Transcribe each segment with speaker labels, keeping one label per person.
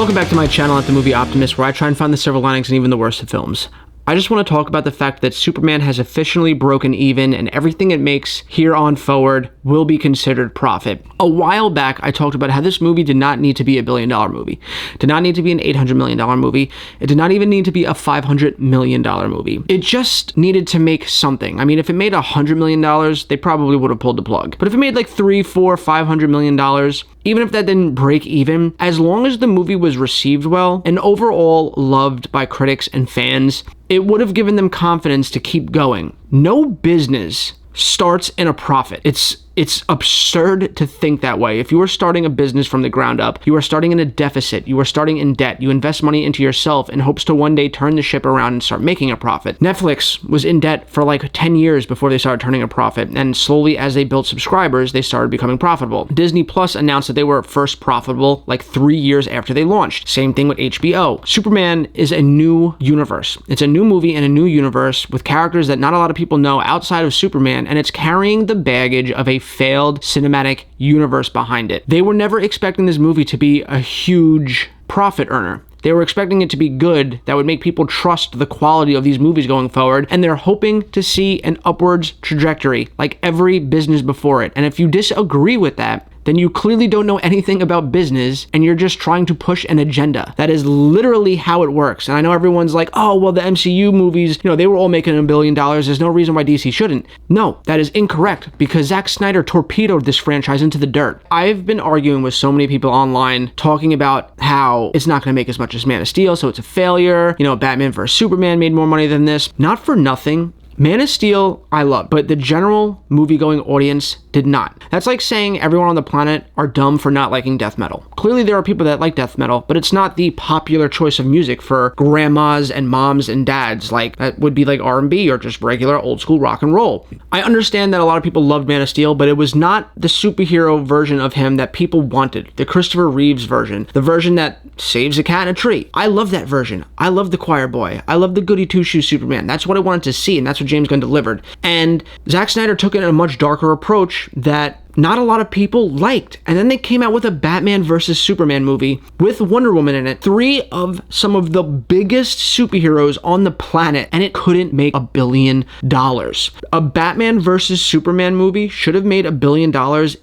Speaker 1: Welcome back to my channel at The Movie Optimist, where I try and find the silver linings in even the worst of films. I just want to talk about the fact that Superman has officially broken even, and everything it makes here on forward will be considered profit. A while back, I talked about how this movie did not need to be a $1 billion movie. It did not need to be an $800 million movie. It did not even need to be a $500 million movie. It just needed to make something. I mean, if it made $100 million, they probably would have pulled the plug. But if it made like $300, $400, $500 million, even if that didn't break even, as long as the movie was received well and overall loved by critics and fans, it would have given them confidence to keep going. No business starts in a profit. It's absurd to think that way. If you are starting a business from the ground up, you are starting in a deficit, you are starting in debt, you invest money into yourself in hopes to one day turn the ship around and start making a profit. Netflix was in debt for like 10 years before they started turning a profit, and slowly as they built subscribers, they started becoming profitable. Disney Plus announced that they were first profitable like 3 years after they launched. Same thing with HBO. Superman is a new universe. It's a new movie in a new universe with characters that not a lot of people know outside of Superman, and it's carrying the baggage of a failed cinematic universe behind it. They were never expecting this movie to be a huge profit earner. They were expecting it to be good that would make people trust the quality of these movies going forward, and they're hoping to see an upwards trajectory like every business before it. And if you disagree with that, then you clearly don't know anything about business and you're just trying to push an agenda. That is literally how it works. And I know everyone's like, oh, well, the MCU movies, they were all making $1 billion. There's no reason why DC shouldn't. No, that is incorrect, because Zack Snyder torpedoed this franchise into the dirt. I've been arguing with so many people online talking about how it's not going to make as much as Man of Steel, so it's a failure. Batman vs. Superman made more money than this. Not for nothing. Man of Steel, I love, but the general movie-going audience did not. That's like saying everyone on the planet are dumb for not liking death metal. Clearly there are people that like death metal, but it's not the popular choice of music for grandmas and moms and dads. Like, that would be like R&B or just regular old school rock and roll. I understand that a lot of people loved Man of Steel, but it was not the superhero version of him that people wanted. The Christopher Reeves version. The version that saves a cat in a tree. I love that version. I love the choir boy. I love the goody two-shoes Superman. That's what I wanted to see, and that's what James Gunn delivered. And Zack Snyder took it in a much darker approach that not a lot of people liked. And then they came out with a Batman vs. Superman movie with Wonder Woman in it. 3 of some of the biggest superheroes on the planet, and it couldn't make $1 billion. A Batman vs. Superman movie should have made $1 billion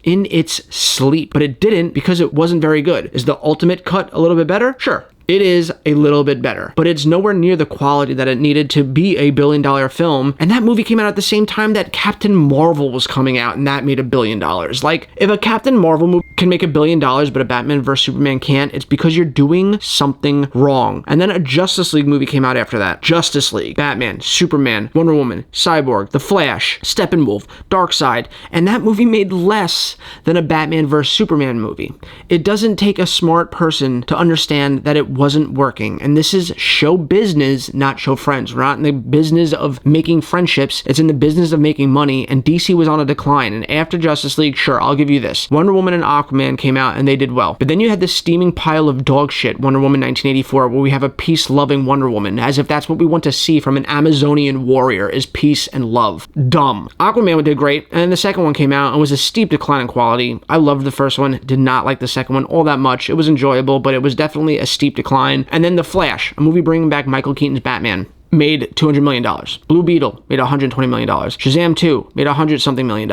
Speaker 1: in its sleep, but it didn't because it wasn't very good. Is the ultimate cut a little bit better? Sure. It is a little bit better, but it's nowhere near the quality that it needed to be a $1 billion film. And that movie came out at the same time that Captain Marvel was coming out, and that made $1 billion. Like, if a Captain Marvel movie can make $1 billion, but a Batman vs. Superman can't, it's because you're doing something wrong. And then a Justice League movie came out after that. Justice League, Batman, Superman, Wonder Woman, Cyborg, The Flash, Steppenwolf, Darkseid, and that movie made less than a Batman vs. Superman movie. It doesn't take a smart person to understand that it wasn't working. And this is show business, not show friends. We're not in the business of making friendships. It's in the business of making money, and DC was on a decline. And after Justice League, sure, I'll give you this. Wonder Woman and Aquaman came out and they did well. But then you had this steaming pile of dog shit, Wonder Woman 1984, where we have a peace-loving Wonder Woman, as if that's what we want to see from an Amazonian warrior, is peace and love. Dumb. Aquaman did great, and then the second one came out and was a steep decline in quality. I loved the first one, did not like the second one all that much. It was enjoyable, but it was definitely a steep decline. And then The Flash, a movie bringing back Michael Keaton's Batman, made $200 million. Blue Beetle made $120 million. Shazam 2 made $100-something million.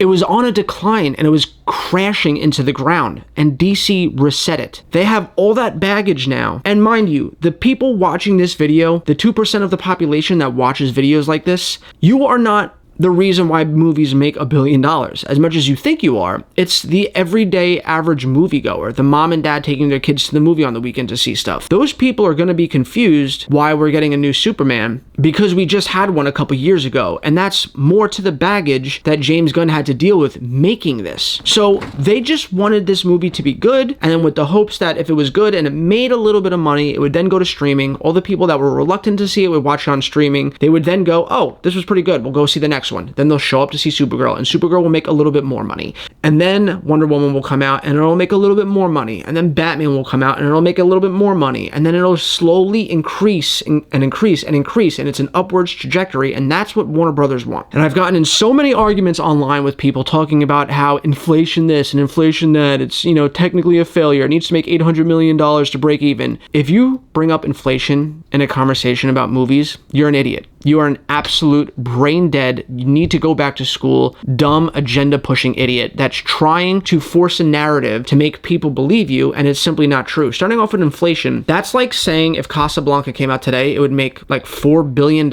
Speaker 1: It was on a decline, and it was crashing into the ground, and DC reset it. They have all that baggage now. And mind you, the people watching this video, the 2% of the population that watches videos like this, you are not the reason why movies make $1 billion. As much as you think you are, it's the everyday average moviegoer, the mom and dad taking their kids to the movie on the weekend to see stuff. Those people are going to be confused why we're getting a new Superman, because we just had one a couple years ago, and that's more to the baggage that James Gunn had to deal with making this. So they just wanted this movie to be good, and then with the hopes that if it was good and it made a little bit of money, it would then go to streaming. All the people that were reluctant to see it would watch it on streaming. They would then go, oh, this was pretty good, we'll go see the next next one. Then they'll show up to see Supergirl, and Supergirl will make a little bit more money. And then Wonder Woman will come out, and it'll make a little bit more money. And then Batman will come out, and it'll make a little bit more money. And then it'll slowly increase and increase and increase, and it's an upwards trajectory, and that's what Warner Brothers want. And I've gotten in so many arguments online with people talking about how inflation this and inflation that, it's, technically a failure. It needs to make $800 million to break even. If you bring up inflation in a conversation about movies, you're an idiot. You are an absolute brain dead, you need to go back to school, dumb, agenda-pushing idiot that's trying to force a narrative to make people believe you, and it's simply not true. Starting off with inflation, that's like saying if Casablanca came out today, it would make like $4 billion.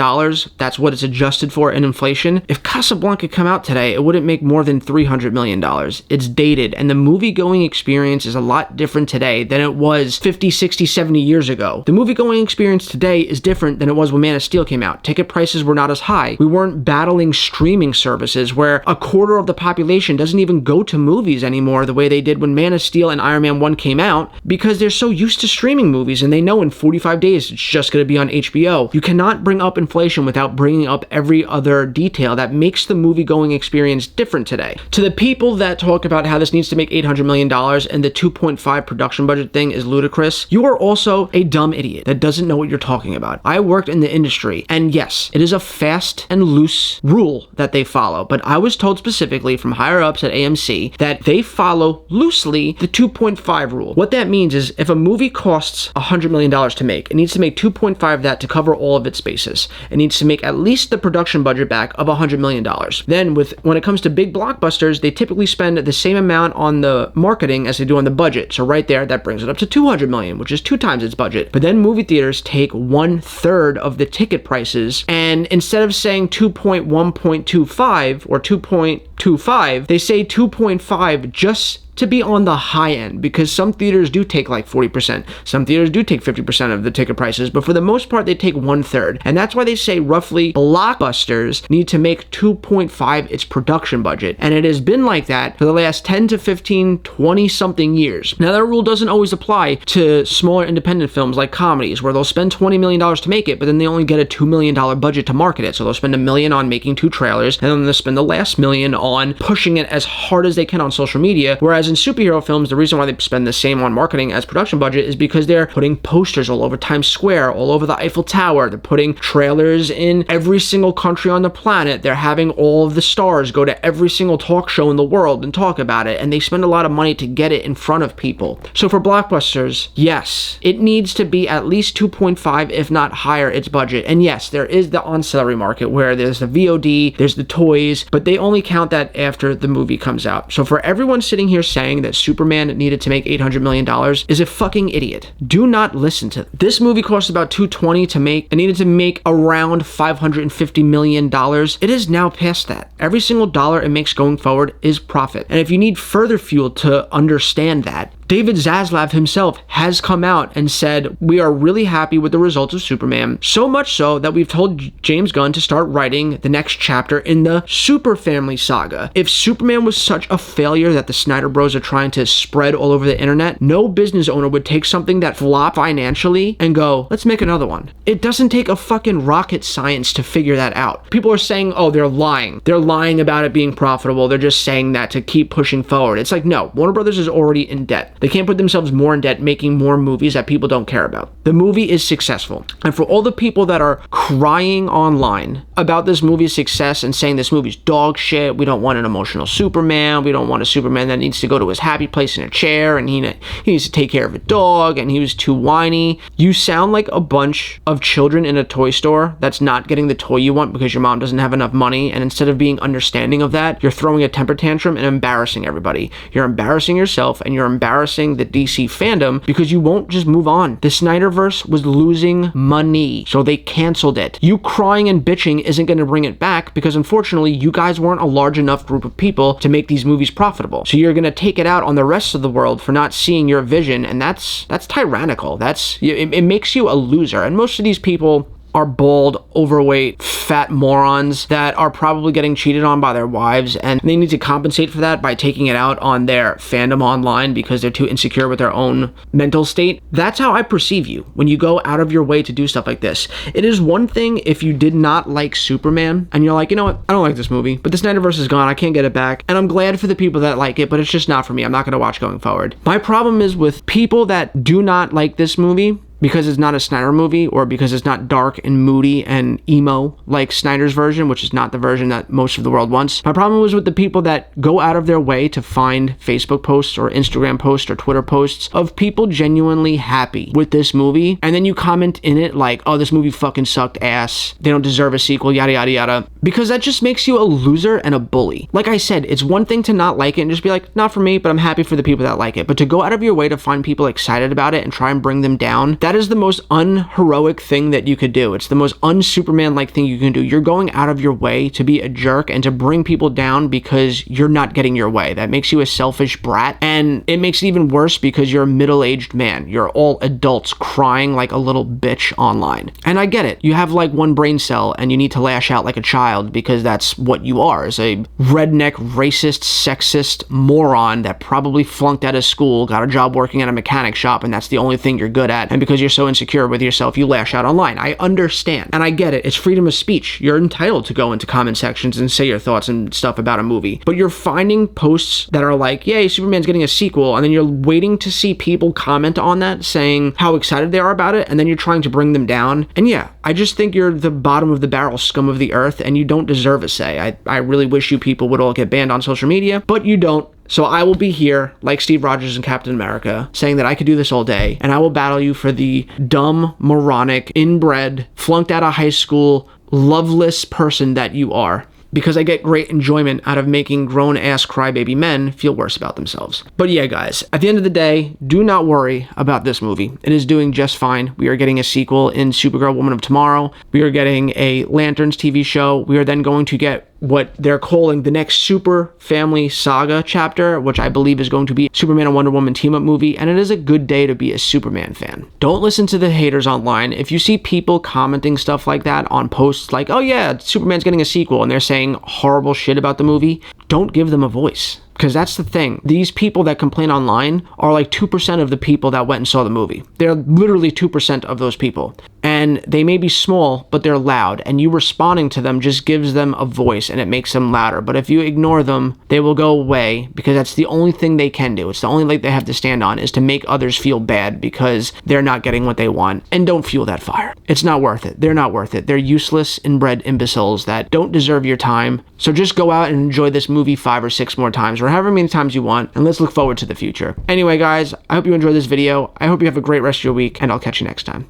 Speaker 1: That's what it's adjusted for in inflation. If Casablanca came out today, it wouldn't make more than $300 million. It's dated, and the movie-going experience is a lot different today than it was 50, 60, 70 years ago. The movie-going experience today is different than it was when Man of Steel came out. Ticket prices were not as high. We weren't battling streaming services where a quarter of the population doesn't even go to movies anymore the way they did when Man of Steel and Iron Man 1 came out, because they're so used to streaming movies and they know in 45 days it's just going to be on HBO. You cannot bring up inflation without bringing up every other detail that makes the movie-going experience different today. To the people that talk about how this needs to make $800 million and the 2.5 production budget thing is ludicrous, you are also a dumb idiot that doesn't know what you're talking about. I worked in the industry, and yes, it is a fast and loose rule that they follow, but I was told specifically from higher ups at AMC that they follow loosely the 2.5 rule. What that means is if a movie costs $100 million to make, it needs to make 2.5 of that to cover all of its bases. It needs to make at least the production budget back of $100 million. Then when it comes to big blockbusters, they typically spend the same amount on the marketing as they do on the budget. So right there, that brings it up to $200 million, which is 2 times its budget. But then movie theaters take 1/3 of the ticket prices, and instead of saying 2.1.25 or 2.25, they say 2.5 just to be on the high end, because some theaters do take like 40%, some theaters do take 50% of the ticket prices, but for the most part they take 1/3, and that's why they say roughly blockbusters need to make 2.5 its production budget, and it has been like that for the last 10 to 15, 20 something years. Now that rule doesn't always apply to smaller independent films like comedies, where they'll spend $20 million to make it, but then they only get a $2 million budget to market it, so they'll spend $1 million on making 2 trailers, and then they'll spend the last $1 million on pushing it as hard as they can on social media, whereas in superhero films, the reason why they spend the same on marketing as production budget is because they're putting posters all over Times Square, all over the Eiffel Tower. They're putting trailers in every single country on the planet. They're having all of the stars go to every single talk show in the world and talk about it, and they spend a lot of money to get it in front of people. So for blockbusters, yes, it needs to be at least 2.5, if not higher, its budget. And yes, there is the ancillary market where there's the VOD, there's the toys, but they only count that after the movie comes out. So for everyone sitting here saying that Superman needed to make $800 million is a fucking idiot. Do not listen to them. This movie cost about $220 to make. It needed to make around $550 million. It is now past that. Every single dollar it makes going forward is profit. And if you need further fuel to understand that, David Zaslav himself has come out and said, we are really happy with the results of Superman, so much so that we've told James Gunn to start writing the next chapter in the Super Family saga. If Superman was such a failure that the Snyder Bros are trying to spread all over the internet, no business owner would take something that flopped financially and go, let's make another one. It doesn't take a fucking rocket science to figure that out. People are saying, oh, they're lying. They're lying about it being profitable. They're just saying that to keep pushing forward. It's like, no, Warner Brothers is already in debt. They can't put themselves more in debt making more movies that people don't care about. The movie is successful. And for all the people that are crying online about this movie's success and saying this movie's dog shit, we don't want an emotional Superman, we don't want a Superman that needs to go to his happy place in a chair, and he needs to take care of a dog, and he was too whiny. You sound like a bunch of children in a toy store that's not getting the toy you want because your mom doesn't have enough money, and instead of being understanding of that, you're throwing a temper tantrum and embarrassing everybody. You're embarrassing yourself, and you're embarrassing the DC fandom because you won't just move on. The Snyderverse was losing money, so they canceled it. You crying and bitching isn't going to bring it back because unfortunately you guys weren't a large enough group of people to make these movies profitable. So you're going to take it out on the rest of the world for not seeing your vision, and that's tyrannical. It makes you a loser. And most of these people are bald, overweight, fat morons that are probably getting cheated on by their wives, and they need to compensate for that by taking it out on their fandom online because they're too insecure with their own mental state. That's how I perceive you when you go out of your way to do stuff like this. It is one thing if you did not like Superman and you're like, you know what, I don't like this movie, but the Snyderverse is gone, I can't get it back, and I'm glad for the people that like it, but it's just not for me. I'm not going to watch going forward. My problem is with people that do not like this movie because it's not a Snyder movie, or because it's not dark and moody and emo like Snyder's version, which is not the version that most of the world wants. My problem was with the people that go out of their way to find Facebook posts or Instagram posts or Twitter posts of people genuinely happy with this movie, and then you comment in it like, oh, this movie fucking sucked ass, they don't deserve a sequel, yada yada yada, because that just makes you a loser and a bully. Like I said, it's one thing to not like it and just be like, not for me, but I'm happy for the people that like it. But to go out of your way to find people excited about it and try and bring them down, that is the most unheroic thing that you could do. It's the most un-Superman-like thing you can do. You're going out of your way to be a jerk and to bring people down because you're not getting your way. That makes you a selfish brat, and it makes it even worse because you're a middle-aged man. You're all adults crying like a little bitch online. And I get it. You have like one brain cell and you need to lash out like a child because that's what you are, is a redneck, racist, sexist moron that probably flunked out of school, got a job working at a mechanic shop, and that's the only thing you're good at. And because you're so insecure with yourself, you lash out online. I understand. And I get it. It's freedom of speech. You're entitled to go into comment sections and say your thoughts and stuff about a movie. But you're finding posts that are like, yay, Superman's getting a sequel, and then you're waiting to see people comment on that saying how excited they are about it, and then you're trying to bring them down. And yeah, I just think you're the bottom of the barrel scum of the earth, and you don't deserve a say. I really wish you people would all get banned on social media, but you don't. So I will be here, like Steve Rogers and Captain America, saying that I could do this all day, and I will battle you for the dumb, moronic, inbred, flunked out of high school, loveless person that you are, because I get great enjoyment out of making grown-ass crybaby men feel worse about themselves. But yeah, guys, at the end of the day, do not worry about this movie. It is doing just fine. We are getting a sequel in Supergirl Woman of Tomorrow. We are getting a Lanterns TV show. We are then going to get what they're calling the next Super Family Saga chapter, which I believe is going to be Superman and Wonder Woman team-up movie, and it is a good day to be a Superman fan. Don't listen to the haters online. If you see people commenting stuff like that on posts like, oh yeah, Superman's getting a sequel, and they're saying horrible shit about the movie, don't give them a voice. Because that's the thing. These people that complain online are like 2% of the people that went and saw the movie. They're literally 2% of those people. And they may be small, but they're loud. And you responding to them just gives them a voice and it makes them louder. But if you ignore them, they will go away because that's the only thing they can do. It's the only leg they have to stand on, is to make others feel bad because they're not getting what they want. And don't fuel that fire. It's not worth it. They're not worth it. They're useless, inbred imbeciles that don't deserve your time. So just go out and enjoy this movie 5 or 6 more times, or however many times you want, and let's look forward to the future. Anyway, guys, I hope you enjoyed this video. I hope you have a great rest of your week, and I'll catch you next time.